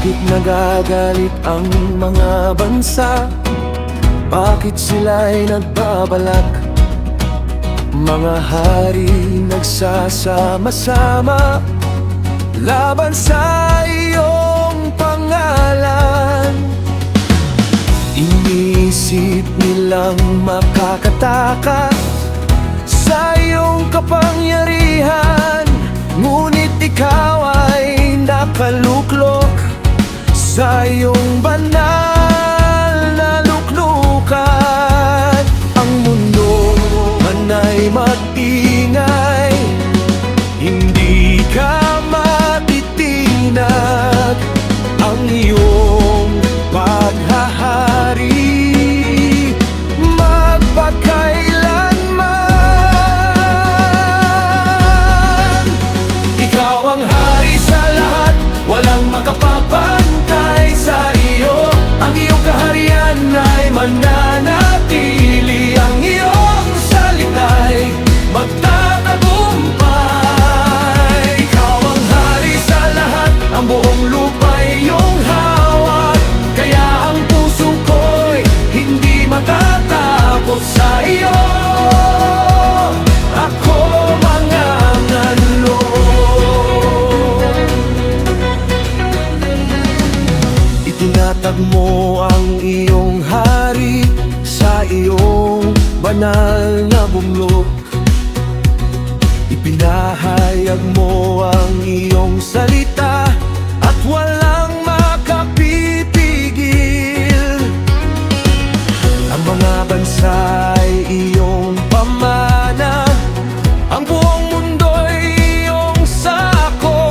Bakit nagagalit ang mga bansa? Bakit sila'y nagbabalak? Mga hari nagsasama-sama laban sa iyong pangalan. Iniisip nilang makakatakas sa iyong kapangyarihan, ngunit ikaw ay nakaluklok sa iyong banal na luklukan. Ang mundo man ay mag-ingay, hindi ka matitinag. Ang iyong paghahari magpakailanman. Ikaw ang hari sa lahat, walang makapapantay sa iyo. Ang iyong kaharian ay mananatili, ang iyong salita'y magtatagumpay. Ikaw ang hari sa lahat, ang buong lupa'y iyong hawak, kaya ang puso ko'y hindi matatapos sa iyo. Ako mangangalog. Itinatag mo ang iyong hari sa iyong banal na bundok. Ipinahayag mo ang iyong salita at walang makapipigil. Ang mga bansa ay iyong pamana, ang buong mundo'y iyong sako.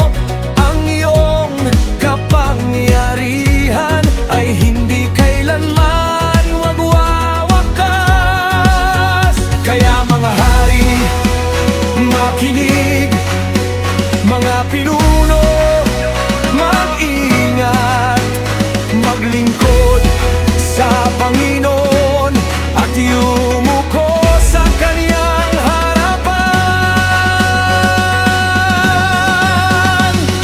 Ang iyong kapangyarihan ay hindi kailanman magwawakas. Kaya mga hari, makinig, mga pinuno, mag-ingat, maglingkod sa Panginoon at yumuko sa Kanyang harapan.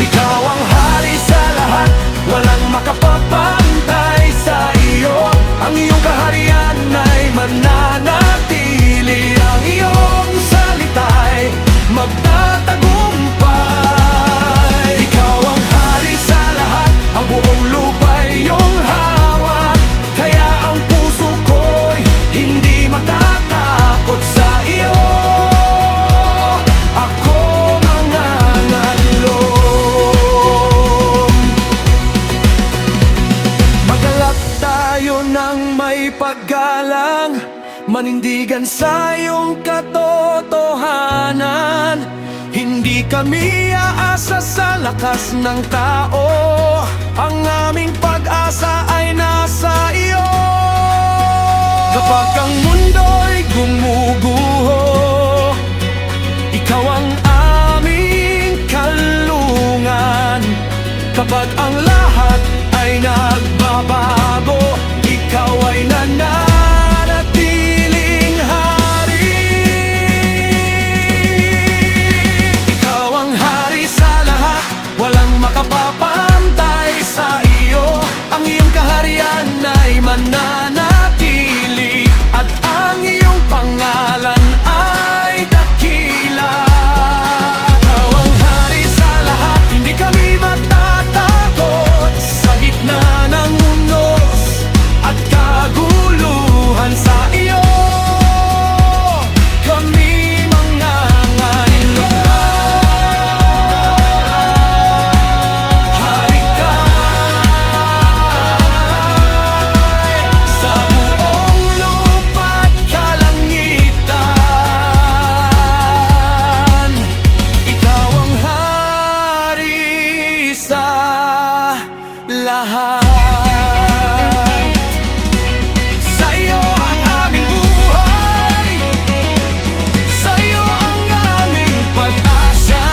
Ikaw ang hari sa lahat, walang makapapantay sa iyo. Ang iyong kaharian ay mananatili, ang iyong salita'y magtatagumpay. Ikaw ang hari sa lahat, ang buong lupa'y iyong hawak, kaya ang puso ko'y hindi matatakot sa iyo. Ako mangangalog. Magalak tayo ng may paggalang, manindigan sa iyong katotohanan. Hindi kami aasa sa lakas ng tao, ang aming pag-asa ay nasa iyo. Kapag ang mundo'y gumuguho, ikaw ang aming kalungan. Kapag ang lahat ay nagbabago, ikaw ay nananatiling hari. Ikaw ang hari sa lahat, walang makapapantay sa iyo. Ang iyong kaharian ay mananatili, at ang iyong pangalan ay dakila. Ikaw ang hari sa lahat, hindi kami matatakot sa gitna ng unos at kaguluhan. Sa iyo kami mangangalog. Hari ka sa buong lupa't kalangitan. Ikaw ang hari sa lahat. Sa iyo ang aming buhay, sa iyo ang aming pag-asa.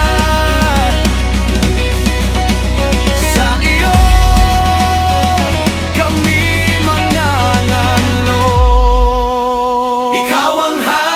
Sa iyo kami mangangalog. Ikaw ang hari